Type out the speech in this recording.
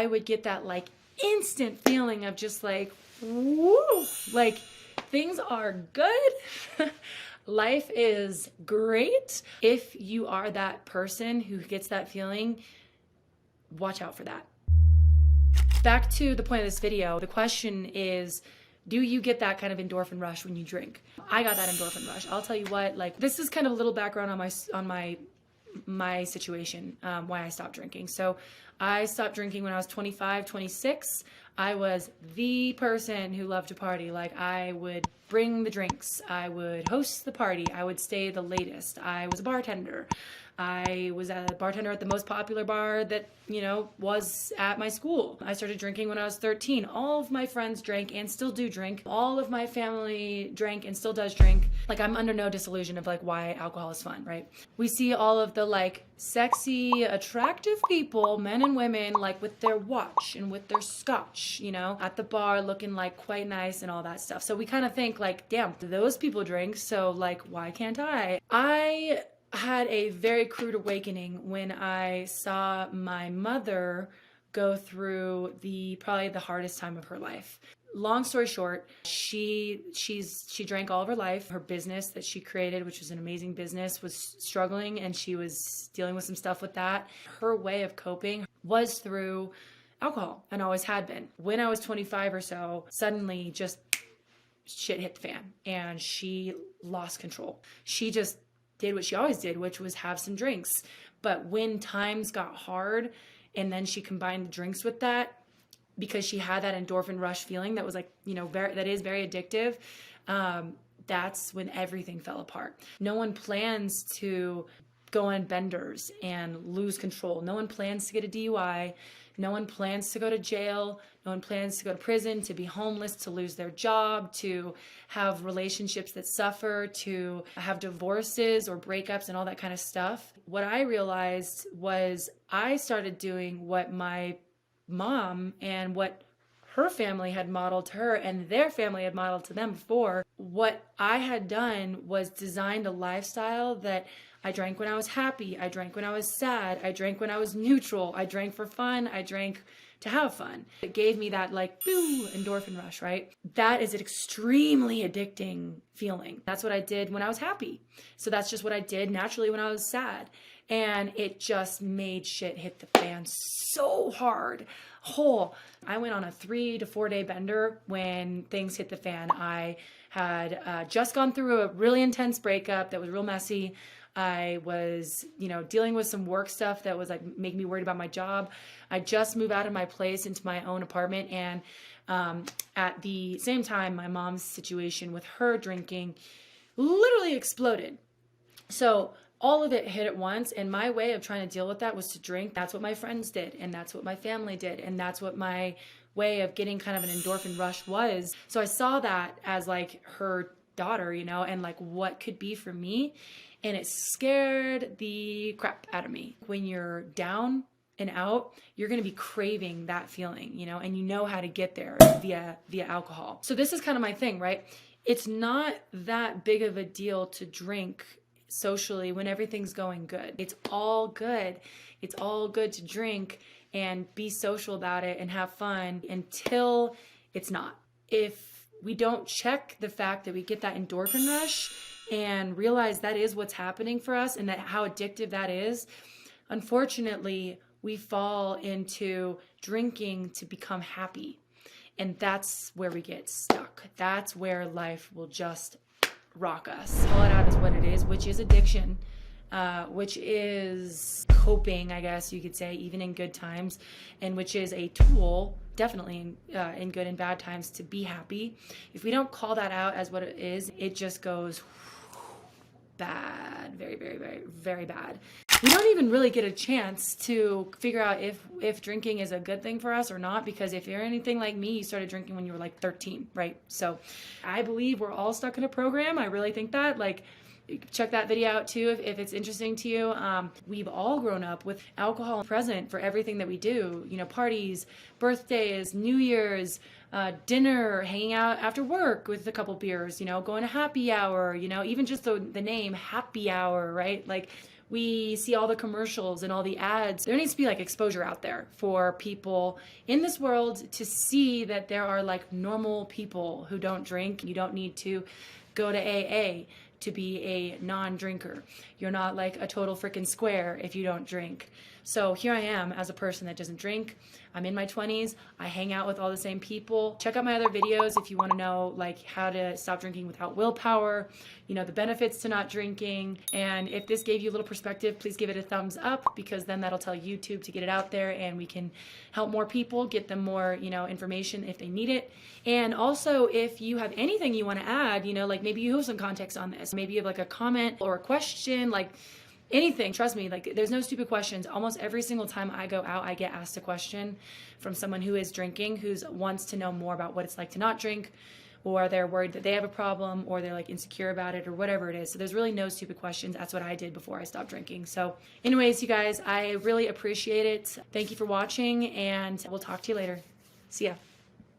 I would get that like instant feeling of just like, woo, like things are good. Life is great. If you are that person who gets that feeling, watch out for that. Back to the point of this video, the question is, do you get that kind of endorphin rush when you drink? I got that endorphin rush. I'll tell you what, like, this is kind of a little background on my situation, why I stopped drinking. So I stopped drinking when I was 25, 26. I was the person who loved to party. Like, I would bring the drinks. I would host the party. I would stay the latest. I was a bartender. I was a bartender at the most popular bar that, was at my school. I started drinking when I was 13. All of my friends drank and still do drink. All of my family drank and still does drink. Like, I'm under no disillusion of like why alcohol is fun, right? We see all of the like sexy, attractive people, men and women, like with their watch and with their scotch, at the bar looking like quite nice and all that stuff. So we kind of think like, damn, those people drink, so like, why can't I? I had a very crude awakening when I saw my mother go through probably the hardest time of her life. Long story short, she drank all of her life. Her business that she created, which was an amazing business, was struggling, and she was dealing with some stuff with that. Her way of coping was through alcohol, and always had been. When I was 25 or so, suddenly just shit hit the fan, and she lost control. She just did what she always did, which was have some drinks. But when times got hard, and then she combined the drinks with that, because she had that endorphin rush feeling that was like, that is very addictive, that's when everything fell apart. No one plans to go on benders and lose control. No one plans to get a DUI. No one plans to go to jail. No one plans to go to prison, to be homeless, to lose their job, to have relationships that suffer, to have divorces or breakups and all that kind of stuff. What I realized was I started doing what my mom and what her family had modeled to her and their family had modeled to them before. What I had done was designed a lifestyle that I drank when I was happy. I drank when I was sad. I drank when I was neutral. I drank for fun. I drank to have fun. It gave me that like, boo, endorphin rush, right? That is an extremely addicting feeling. That's what I did when I was happy. So that's just what I did naturally when I was sad. And it just made shit hit the fan so hard. I went on a 3 to 4 day bender when things hit the fan. I had just gone through a really intense breakup that was real messy. I was, dealing with some work stuff that was like making me worried about my job. I just moved out of my place into my own apartment. And at the same time, my mom's situation with her drinking literally exploded. So all of it hit at once. And my way of trying to deal with that was to drink. That's what my friends did. And that's what my family did. And that's what my way of getting kind of an endorphin rush was. So I saw that as like her daughter, and like what could be for me. And it scared the crap out of me. When you're down and out, you're going to be craving that feeling, and you know how to get there via alcohol. So this is kind of my thing, right? It's not that big of a deal to drink socially when everything's going good. It's all good. It's all good to drink and be social about it and have fun until it's not. If we don't check the fact that we get that endorphin rush and realize that is what's happening for us and that how addictive that is, unfortunately, we fall into drinking to become happy. And that's where we get stuck. That's where life will just rock us. Call it out as what it is, which is addiction, which is coping, I guess you could say, even in good times, and which is a tool, definitely in good and bad times, to be happy. If we don't call that out as what it is, it just goes bad, very, very, very, very bad. We don't even really get a chance to figure out if drinking is a good thing for us or not, because if you're anything like me, you started drinking when you were like 13, right? So I believe we're all stuck in a program. I really think that. Like, check that video out too if it's interesting to you. We've all grown up with alcohol present for everything that we do. Parties, birthdays, New Year's, dinner, hanging out after work with a couple beers, going to happy hour, even just the name happy hour, right? Like, we see all the commercials and all the ads. There needs to be like exposure out there for people in this world to see that there are like normal people who don't drink. You don't need to go to AA to be a non-drinker. You're not like a total freaking square if you don't drink. So here I am as a person that doesn't drink. I'm in my 20s. I hang out with all the same people. Check out my other videos if you want to know like how to stop drinking without willpower, you know, the benefits to not drinking. And if this gave you a little perspective, please give it a thumbs up, because then that'll tell YouTube to get it out there and we can help more people, get them more, you know, information if they need it. And also, if you have anything you want to add, you know, like maybe you have some context on this, maybe you have like a comment or a question, like anything, trust me, like there's no stupid questions. Almost every single time I go out, I get asked a question from someone who is drinking, who wants to know more about what it's like to not drink, or they're worried that they have a problem, or they're like insecure about it, or whatever it is. So there's really no stupid questions. That's what I did before I stopped drinking. So anyways, you guys, I really appreciate it. Thank you for watching, and we'll talk to you later. See ya.